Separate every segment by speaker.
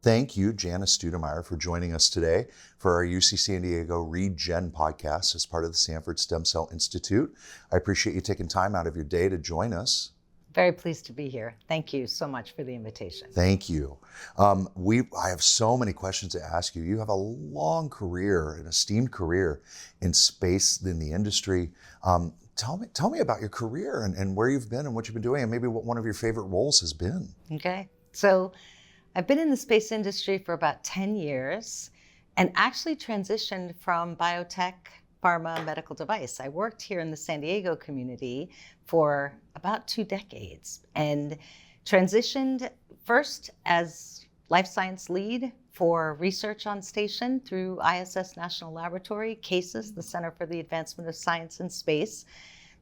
Speaker 1: Thank you, Jana Stoudemire, for joining us today for our UC San Diego Regen podcast as part of the Sanford Stem Cell Institute. I appreciate you taking time out of your day to join us.
Speaker 2: Very pleased to be here. Thank you so much for the invitation.
Speaker 1: Thank you. I have so many questions to ask you. You have a long career, an esteemed career in space, in the industry. Tell me about your career and where you've been and what you've been doing and maybe what one of your favorite roles has been.
Speaker 2: Okay. So I've been in the space industry for about 10 years and actually transitioned from biotech, pharma, medical device. I worked here in the San Diego community for about 2 decades and transitioned first as life science lead for research on station through ISS National Laboratory, CASES, the Center for the Advancement of Science in Space,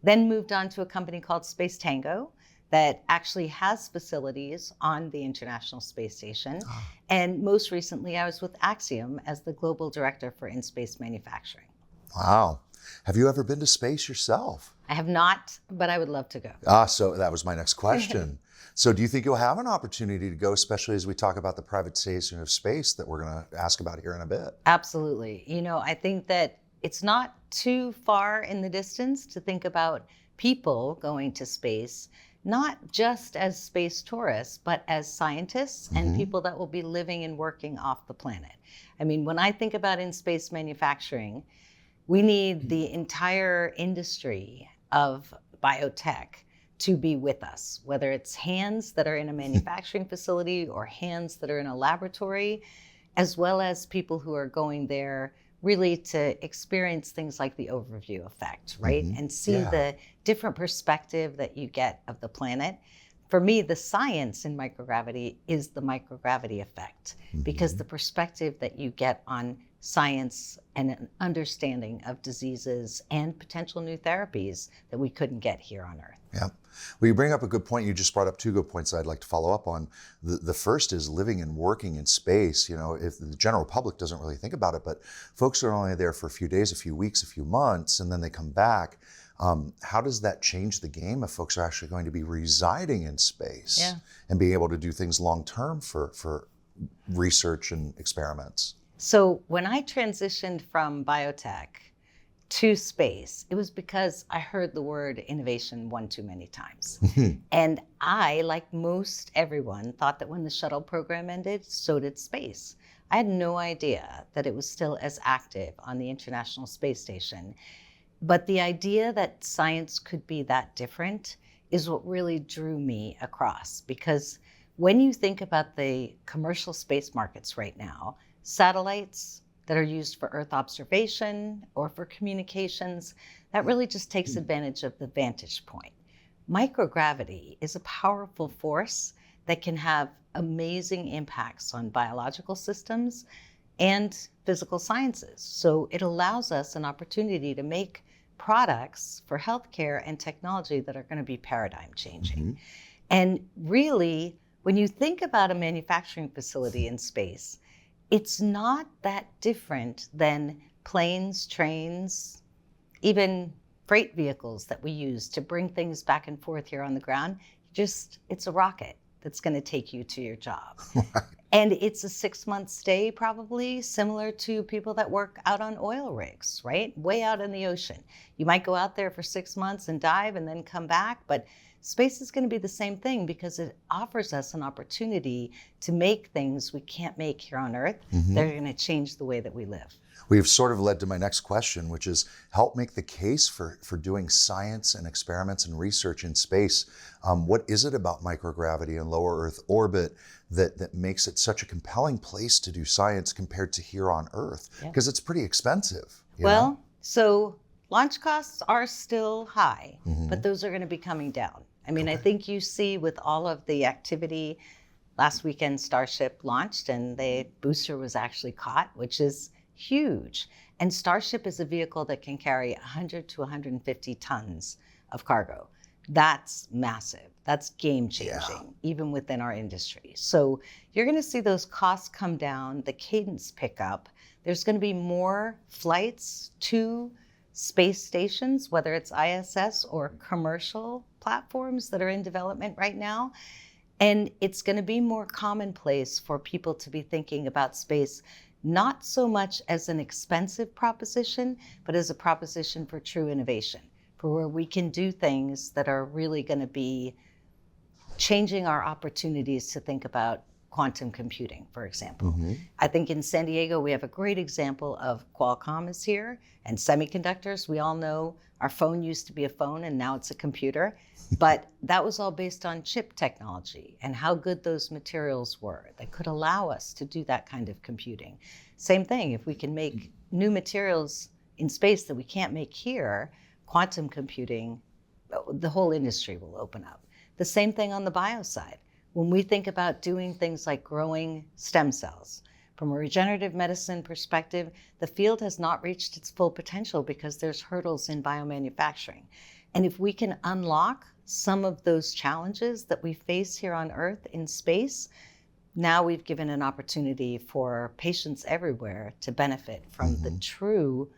Speaker 2: then moved on to a company called Space Tango that actually has facilities on the International Space Station. And most recently, I was with Axiom as the Global Director for In-Space Manufacturing.
Speaker 1: Wow. Have you ever been to space yourself?
Speaker 2: I have not, but I would love to go.
Speaker 1: So that was my next question. So do you think you'll have an opportunity to go, especially as we talk about the privatization of space that we're going to ask about here in a bit?
Speaker 2: Absolutely. I think that it's not too far in the distance to think about people going to space, not just as space tourists, but as scientists and people that will be living and working off the planet. I mean, when I think about in-space manufacturing, we need the entire industry of biotech to be with us, whether it's hands that are in a manufacturing facility or hands that are in a laboratory, as well as people who are going there really to experience things like the overview effect, right? And see the different perspective that you get of the planet. For me, the science in microgravity is the microgravity effect, because the perspective that you get on science and an understanding of diseases and potential new therapies that we couldn't get here on Earth.
Speaker 1: Yeah. Well, you bring up a good point. You just brought up 2 good points I'd like to follow up on. The first is living and working in space. If the general public doesn't really think about it, but folks are only there for a few days, a few weeks, a few months, and then they come back. How does that change the game if folks are actually going to be residing in space and being able to do things long-term for research and experiments?
Speaker 2: So when I transitioned from biotech to space, it was because I heard the word innovation one too many times. And I, like most everyone, thought that when the shuttle program ended, so did space. I had no idea that it was still as active on the International Space Station. But the idea that science could be that different is what really drew me across. Because when you think about the commercial space markets right now, satellites that are used for Earth observation or for communications, that really just takes advantage of the vantage point. Microgravity is a powerful force that can have amazing impacts on biological systems and physical sciences. So it allows us an opportunity to make products for healthcare and technology that are going to be paradigm changing. And really, when you think about a manufacturing facility in space, it's not that different than planes, trains, even freight vehicles that we use to bring things back and forth here on the ground. It's a rocket that's going to take you to your job. And it's a 6-month stay, probably similar to people that work out on oil rigs, right? Way out in the ocean. You might go out there for 6 months and dive and then come back, but space is going to be the same thing because it offers us an opportunity to make things we can't make here on Earth that are going to change the way that we live.
Speaker 1: We've sort of led to my next question, which is help make the case for doing science and experiments and research in space. What is it about microgravity and lower Earth orbit that makes it such a compelling place to do science compared to here on Earth? Because it's pretty expensive.
Speaker 2: So launch costs are still high, but those are going to be coming down. I mean, I think you see with all of the activity, last weekend Starship launched and the booster was actually caught, which is huge. And Starship is a vehicle that can carry 100 to 150 tons of cargo. That's massive. That's game changing, even within our industry. So you're going to see those costs come down, the cadence pick up. There's going to be more flights to space stations, whether it's ISS or commercial platforms that are in development right now. And it's going to be more commonplace for people to be thinking about space not so much as an expensive proposition, but as a proposition for true innovation, for where we can do things that are really going to be changing our opportunities to think about quantum computing, for example. I think in San Diego, we have a great example of Qualcomm is here and semiconductors. We all know our phone used to be a phone and now it's a computer, but that was all based on chip technology and how good those materials were that could allow us to do that kind of computing. Same thing, if we can make new materials in space that we can't make here, quantum computing, the whole industry will open up. The same thing on the bio side. When we think about doing things like growing stem cells, from a regenerative medicine perspective, the field has not reached its full potential because there's hurdles in biomanufacturing. And if we can unlock some of those challenges that we face here on Earth in space, now we've given an opportunity for patients everywhere to benefit from the true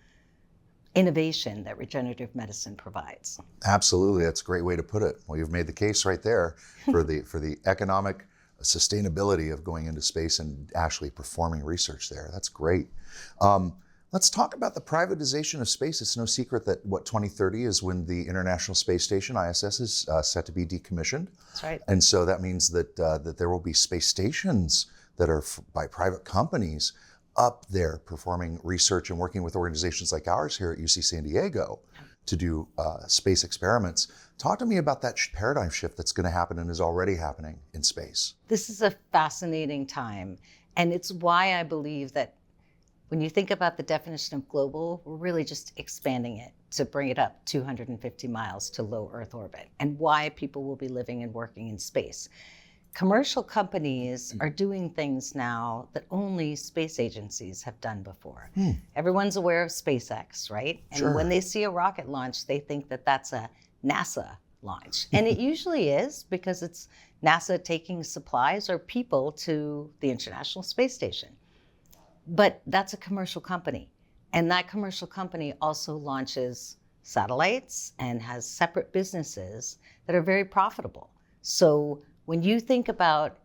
Speaker 2: innovation that regenerative medicine provides.
Speaker 1: Absolutely, that's a great way to put it. Well, you've made the case right there for the economic sustainability of going into space and actually performing research there. That's great. Let's talk about the privatization of space. It's no secret that 2030 is when the International Space Station, ISS, is set to be decommissioned.
Speaker 2: That's right.
Speaker 1: And so that means that that there will be space stations that are by private companies up there performing research and working with organizations like ours here at UC San Diego to do space experiments. Talk to me about that paradigm shift that's going to happen and is already happening in space.
Speaker 2: This is a fascinating time, and it's why I believe that when you think about the definition of global, we're really just expanding it to bring it up 250 miles to low Earth orbit, and why people will be living and working in space. Commercial companies are doing things now that only space agencies have done before. Everyone's aware of SpaceX, right? And when they see a rocket launch, they think that that's a NASA launch. And it usually is, because it's NASA taking supplies or people to the International Space Station. But that's a commercial company. And that commercial company also launches satellites and has separate businesses that are very profitable. So when you think about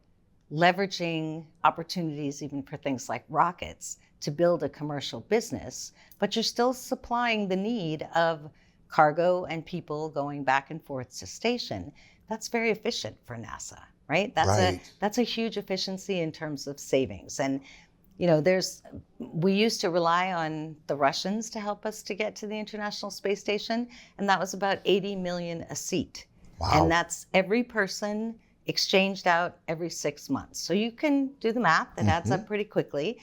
Speaker 2: leveraging opportunities even for things like rockets to build a commercial business, but you're still supplying the need of cargo and people going back and forth to station, that's very efficient for NASA, right? That's a huge efficiency in terms of savings. And we used to rely on the Russians to help us to get to the International Space Station, and that was about 80 million a seat.
Speaker 1: Wow.
Speaker 2: And that's every person exchanged out every 6 months. So you can do the math, that adds up pretty quickly.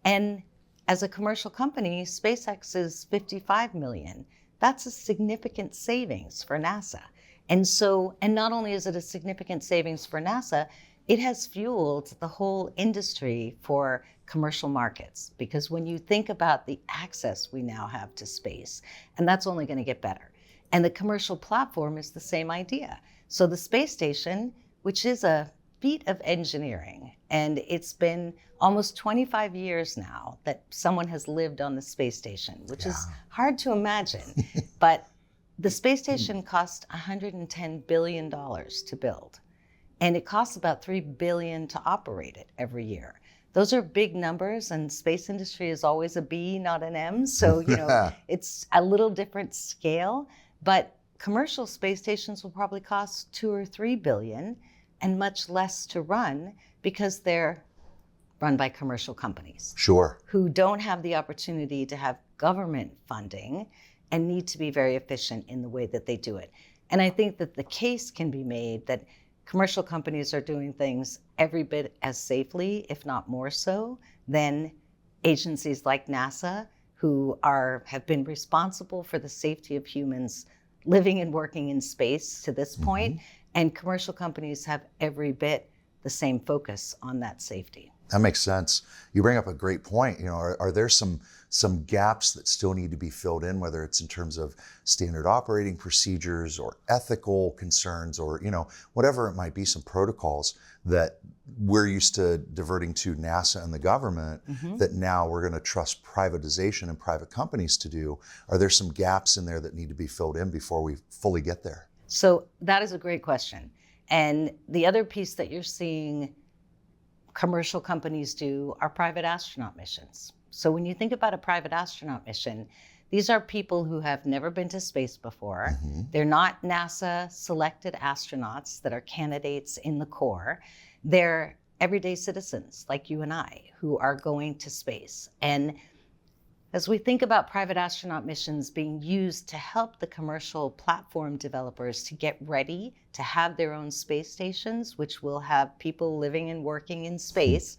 Speaker 2: And as a commercial company, SpaceX is 55 million. That's a significant savings for NASA. And not only is it a significant savings for NASA, it has fueled the whole industry for commercial markets. Because when you think about the access we now have to space, and that's only going to get better. And the commercial platform is the same idea. So the space station, which is a feat of engineering, and it's been almost 25 years now that someone has lived on the space station, which is hard to imagine. But the space station cost $110 billion to build, and it costs about $3 billion to operate it every year. Those are big numbers, and space industry is always a B, not an M. So, it's a little different scale, but commercial space stations will probably cost $2 or $3 billion, and much less to run because they're run by commercial companies.
Speaker 1: Sure.
Speaker 2: Who don't have the opportunity to have government funding and need to be very efficient in the way that they do it. And I think that the case can be made that commercial companies are doing things every bit as safely, if not more so, than agencies like NASA, who have been responsible for the safety of humans living and working in space to this point. And commercial companies have every bit the same focus on that safety.
Speaker 1: That makes sense. You bring up a great point. Are there some gaps that still need to be filled in, whether it's in terms of standard operating procedures or ethical concerns or, whatever it might be, some protocols that we're used to diverting to NASA and the government that now we're going to trust privatization and private companies to do? Are there some gaps in there that need to be filled in before we fully get there?
Speaker 2: So that is a great question. And the other piece that you're seeing commercial companies do are private astronaut missions. So when you think about a private astronaut mission, these are people who have never been to space before. They're not NASA selected astronauts that are candidates in the Corps. They're everyday citizens like you and I who are going to space. And as we think about private astronaut missions being used to help the commercial platform developers to get ready to have their own space stations, which will have people living and working in space,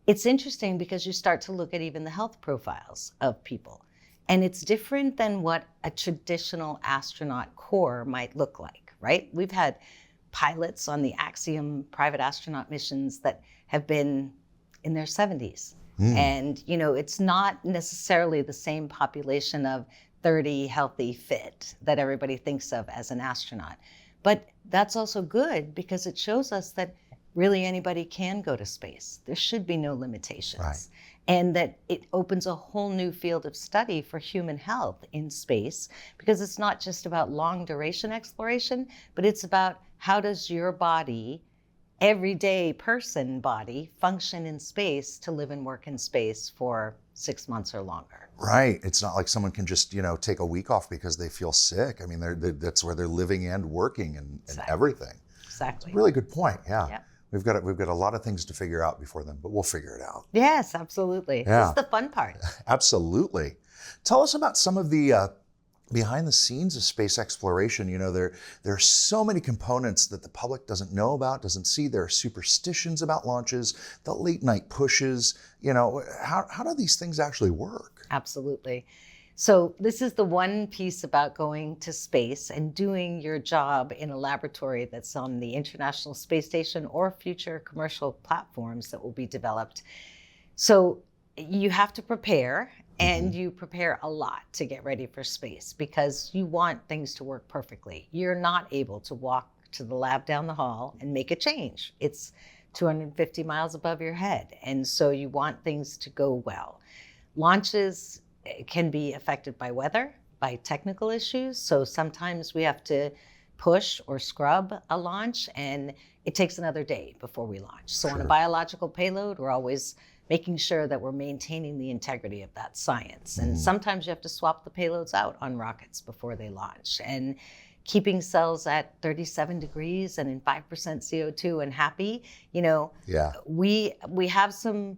Speaker 2: it's interesting because you start to look at even the health profiles of people. And it's different than what a traditional astronaut corps might look like, right? We've had pilots on the Axiom private astronaut missions that have been in their 70s. And, you know, it's not necessarily the same population of 30 healthy fit that everybody thinks of as an astronaut. But that's also good because it shows us that really anybody can go to space. There should be no limitations.
Speaker 1: Right.
Speaker 2: And that it opens a whole new field of study for human health in space, because it's not just about long duration exploration, but it's about how does your body, everyday person body, function in space to live and work in space for 6 months or longer.
Speaker 1: Right. It's not like someone can just, you know, take a week off because they feel sick. I mean, that's where they're living and working and everything.
Speaker 2: Exactly.
Speaker 1: It's a really good point. Yeah.
Speaker 2: Yep.
Speaker 1: We've got a lot of things to figure out before then, but we'll figure it out.
Speaker 2: Yes, absolutely.
Speaker 1: Yeah.
Speaker 2: This is the fun part.
Speaker 1: Absolutely. Tell us about some of the behind the scenes of space exploration. You know, there are so many components that the public doesn't know about, doesn't see. There are superstitions about launches, the late night pushes. You know, how do these things actually work?
Speaker 2: Absolutely. So this is the one piece about going to space and doing your job in a laboratory that's on the International Space Station or future commercial platforms that will be developed. So you have to prepare, and you prepare a lot to get ready for space because you want things to work perfectly. You're not able to walk to the lab down the hall and make a change. It's 250 miles above your head. And so you want things to go well. Launches can be affected by weather, by technical issues. So sometimes we have to push or scrub a launch, and it takes another day before we launch. So on a biological payload, we're always making sure that we're maintaining the integrity of that science. And sometimes you have to swap the payloads out on rockets before they launch. And keeping cells at 37 degrees and in 5% CO2 and happy, you know, we have some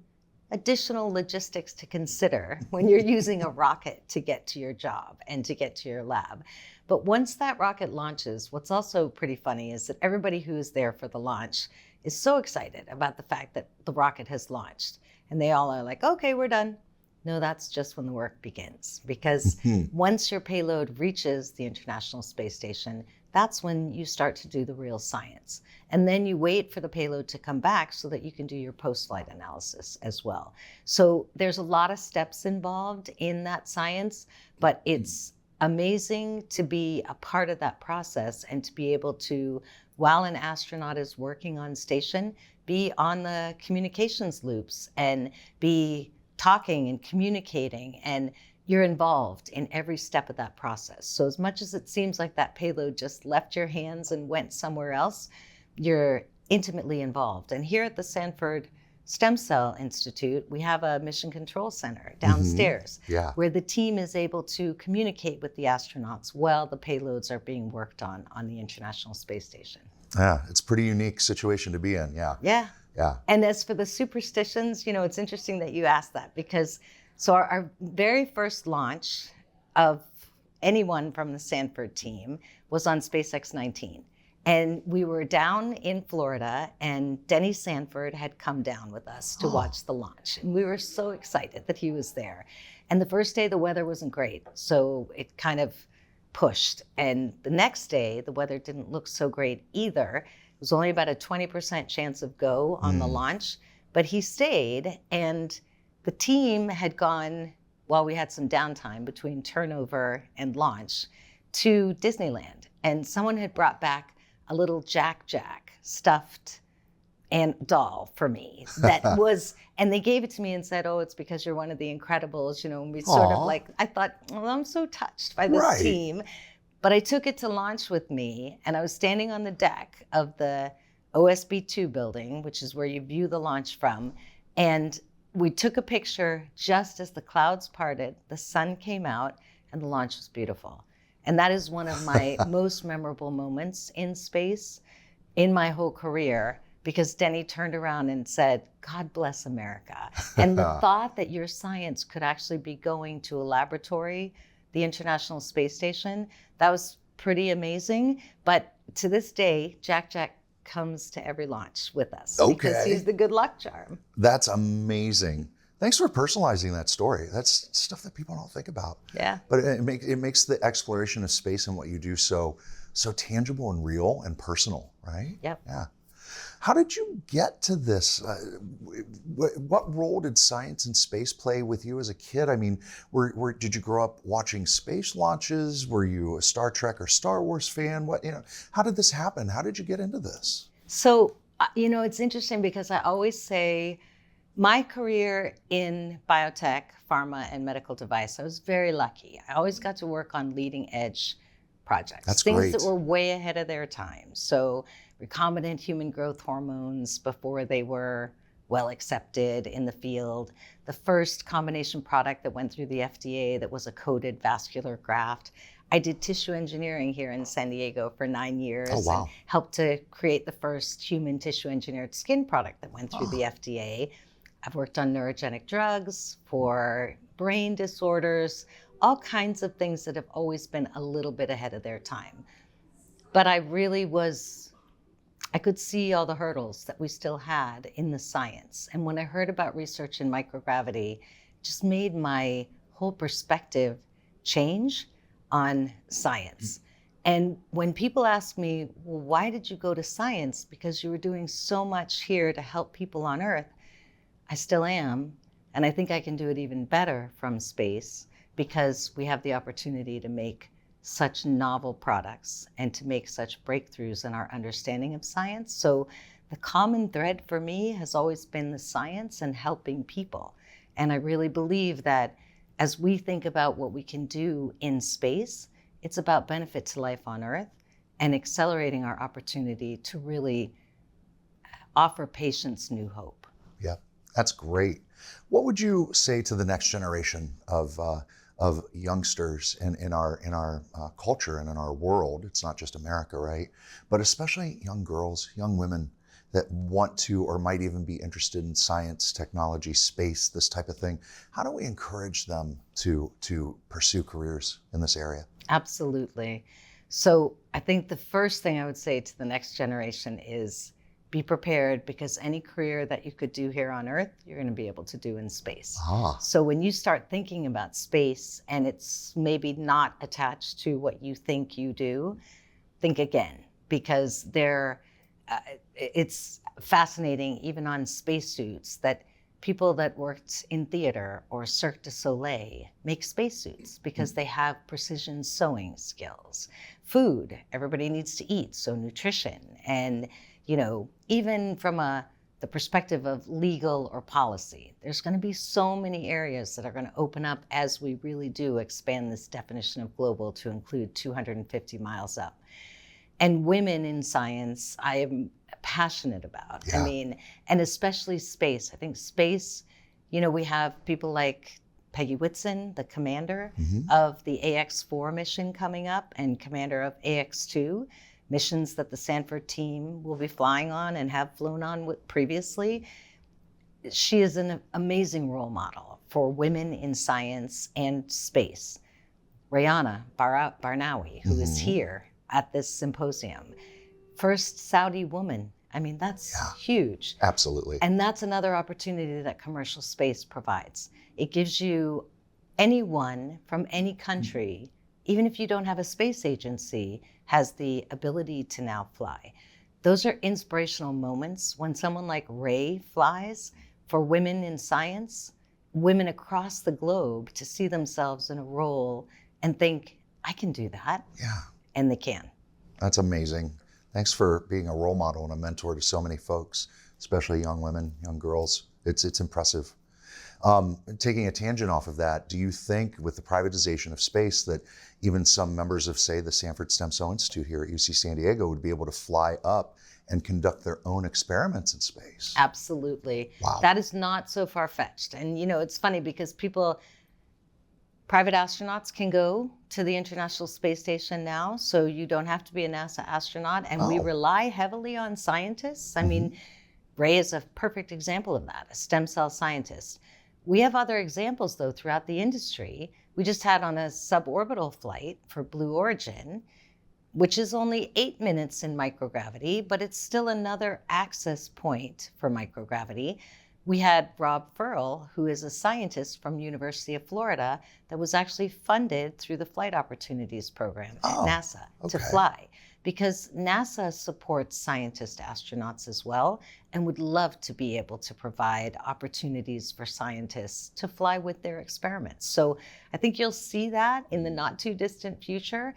Speaker 2: additional logistics to consider when you're using a rocket to get to your job and to get to your lab. But once that rocket launches, what's also pretty funny is that everybody who is there for the launch is so excited about the fact that the rocket has launched. And they all are like, okay, we're done. No, that's just when the work begins. Because once your payload reaches the International Space Station, that's when you start to do the real science. And then you wait for the payload to come back so that you can do your post-flight analysis as well. So there's a lot of steps involved in that science, but it's amazing to be a part of that process and to be able to, while an astronaut is working on station, be on the communications loops and be talking and communicating, and you're involved in every step of that process. So as much as it seems like that payload just left your hands and went somewhere else, you're intimately involved. And here at the Sanford Stem Cell Institute, we have a mission control center downstairs where the team is able to communicate with the astronauts while the payloads are being worked on the International Space Station.
Speaker 1: Yeah, it's a pretty unique situation to be in. Yeah.
Speaker 2: And as for the superstitions, you know, it's interesting that you asked that, because so our very first launch of anyone from the Sanford team was on SpaceX 19. And we were down in Florida, and Denny Sanford had come down with us to watch the launch. And we were so excited that he was there. And the first day, the weather wasn't great, so it kind of pushed. And the next day, the weather didn't look so great either. It was only about a 20% chance of go on the launch, but he stayed, and the team had gone, while we had some downtime between turnover and launch, to Disneyland. And someone had brought back a little Jack stuffed and doll for me that was, and they gave it to me and said, oh, it's because you're one of the Incredibles, you know, and we sort of like, I thought, well, I'm so touched by this team. But I took it to launch with me, and I was standing on the deck of the OSB-2 building, which is where you view the launch from. And we took a picture just as the clouds parted, the sun came out, and the launch was beautiful. And that is one of my most memorable moments in space in my whole career, because Denny turned around and said, "God bless America." And the thought that your science could actually be going to a laboratory, the International Space Station, that was pretty amazing. But to this day, Jack comes to every launch with us because he's the good luck charm.
Speaker 1: That's amazing. Thanks for personalizing that story. That's stuff that people don't think about.
Speaker 2: Yeah.
Speaker 1: But it makes the exploration of space and what you do so tangible and real and personal, right?
Speaker 2: Yep.
Speaker 1: Yeah. How did you get to this? What role did science and space play with you as a kid? I mean, did you grow up watching space launches? Were you a Star Trek or Star Wars fan? How did this happen? How did you get into this?
Speaker 2: So, it's interesting because I always say my career in biotech, pharma, and medical device, I was very lucky. I always got to work on leading edge projects.
Speaker 1: That's
Speaker 2: things
Speaker 1: great.
Speaker 2: That were way ahead of their time. So recombinant human growth hormones before they were well accepted in the field. The first combination product that went through the FDA that was a coated vascular graft. I did tissue engineering here in San Diego for 9 years.
Speaker 1: Oh, wow.
Speaker 2: And helped to create the first human tissue engineered skin product that went through the FDA. I've worked on neurogenic drugs for brain disorders, all kinds of things that have always been a little bit ahead of their time. But I could see all the hurdles that we still had in the science. And when I heard about research in microgravity, it just made my whole perspective change on science. And when people ask me, well, why did you go to science? Because you were doing so much here to help people on Earth. I still am. And I think I can do it even better from space because we have the opportunity to make such novel products and to make such breakthroughs in our understanding of science. So the common thread for me has always been the science and helping people. And I really believe that as we think about what we can do in space, it's about benefit to life on Earth and accelerating our opportunity to really offer patients new hope.
Speaker 1: Yeah, that's great. What would you say to the next generation of youngsters in our culture and in our world? It's not just America, right? But especially young girls, young women that want to or might even be interested in science, technology, space, this type of thing. How do we encourage them to pursue careers in this area?
Speaker 2: Absolutely. So I think the first thing I would say to the next generation is be prepared, because any career that you could do here on Earth, you're going to be able to do in space. So when you start thinking about space and it's maybe not attached to what you think you do, think again, because it's fascinating, even on spacesuits, that people that worked in theater or Cirque du Soleil make spacesuits because they have precision sewing skills. Food, everybody needs to eat, so nutrition. And even from the perspective of legal or policy, there's going to be so many areas that are going to open up as we really do expand this definition of global to include 250 miles up. And women in science, I am passionate about.
Speaker 1: Yeah.
Speaker 2: I mean, and especially space. I think space, we have people like Peggy Whitson, the commander of the AX-4 mission coming up and commander of AX-2. Missions that the Sanford team will be flying on and have flown on with previously. She is an amazing role model for women in science and space. Rayana Barnawi, who is here at this symposium, first Saudi woman. I mean, that's huge.
Speaker 1: Absolutely.
Speaker 2: And that's another opportunity that commercial space provides. It gives you anyone from any country, even if you don't have a space agency, has the ability to now fly. Those are inspirational moments when someone like Ray flies for women in science, women across the globe to see themselves in a role and think, I can do that.
Speaker 1: Yeah.
Speaker 2: And they can.
Speaker 1: That's amazing. Thanks for being a role model and a mentor to so many folks, especially young women, young girls. It's impressive. Taking a tangent off of that, do you think with the privatization of space that even some members of, say, the Sanford Stem Cell Institute here at UC San Diego would be able to fly up and conduct their own experiments in space?
Speaker 2: Absolutely.
Speaker 1: Wow.
Speaker 2: That is not so far-fetched. And, it's funny because private astronauts can go to the International Space Station now, so you don't have to be a NASA astronaut. And we rely heavily on scientists. I mean, Ray is a perfect example of that, a stem cell scientist. We have other examples, though, throughout the industry. We just had on a suborbital flight for Blue Origin, which is only 8 minutes in microgravity, but it's still another access point for microgravity. We had Rob Furl, who is a scientist from University of Florida that was actually funded through the Flight Opportunities Program at NASA to fly, because NASA supports scientist astronauts as well and would love to be able to provide opportunities for scientists to fly with their experiments. So I think you'll see that in the not too distant future.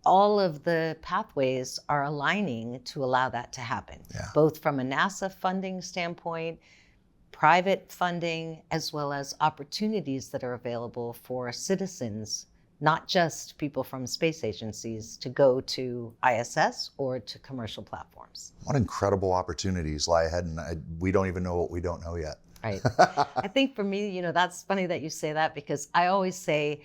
Speaker 2: All of the pathways are aligning to allow that to happen, both from a NASA funding standpoint, private funding, as well as opportunities that are available for citizens, not just people from space agencies, to go to ISS or to commercial platforms.
Speaker 1: What incredible opportunities lie ahead, and we don't even know what we don't know yet.
Speaker 2: Right. I think for me, that's funny that you say that, because I always say,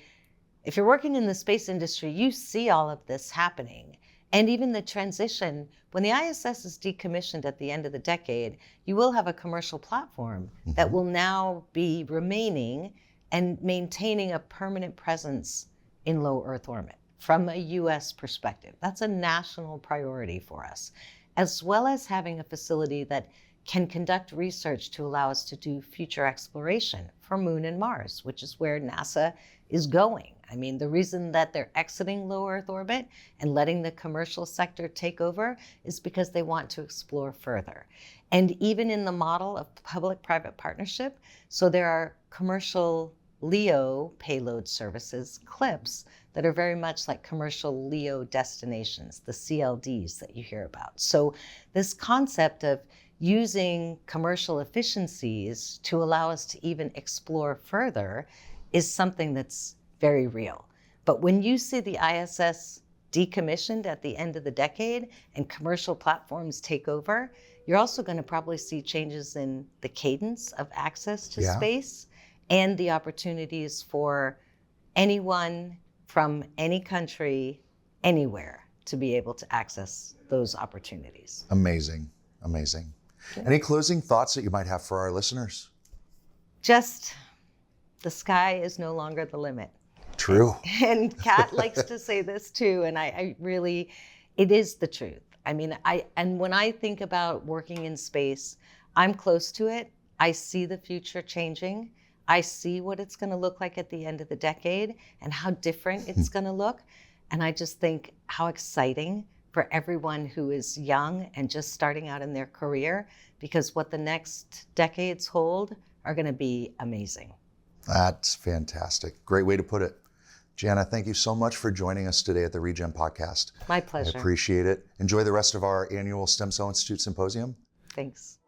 Speaker 2: if you're working in the space industry, you see all of this happening. And even the transition, when the ISS is decommissioned at the end of the decade, you will have a commercial platform that will now be remaining and maintaining a permanent presence in low Earth orbit from a US perspective. That's a national priority for us, as well as having a facility that can conduct research to allow us to do future exploration for Moon and Mars, which is where NASA is going. I mean, the reason that they're exiting low Earth orbit and letting the commercial sector take over is because they want to explore further. And even in the model of public-private partnership, so there are commercial LEO payload services, CLIPS, that are very much like commercial LEO destinations, the CLDs that you hear about. So this concept of using commercial efficiencies to allow us to even explore further is something that's very real. But when you see the ISS decommissioned at the end of the decade and commercial platforms take over, you're also going to probably see changes in the cadence of access to space and the opportunities for anyone from any country, anywhere, to be able to access those opportunities.
Speaker 1: Amazing, amazing. Okay. Any closing thoughts that you might have for our listeners?
Speaker 2: Just, the sky is no longer the limit.
Speaker 1: True.
Speaker 2: And Kat likes to say this too, and I really, it is the truth. I mean, and when I think about working in space, I'm close to it. I see the future changing. I see what it's going to look like at the end of the decade and how different it's going to look. And I just think how exciting for everyone who is young and just starting out in their career, because what the next decades hold are going to be amazing.
Speaker 1: That's fantastic. Great way to put it. Jana, thank you so much for joining us today at the Regen Podcast.
Speaker 2: My pleasure.
Speaker 1: I appreciate it. Enjoy the rest of our annual Stem Cell Institute Symposium.
Speaker 2: Thanks.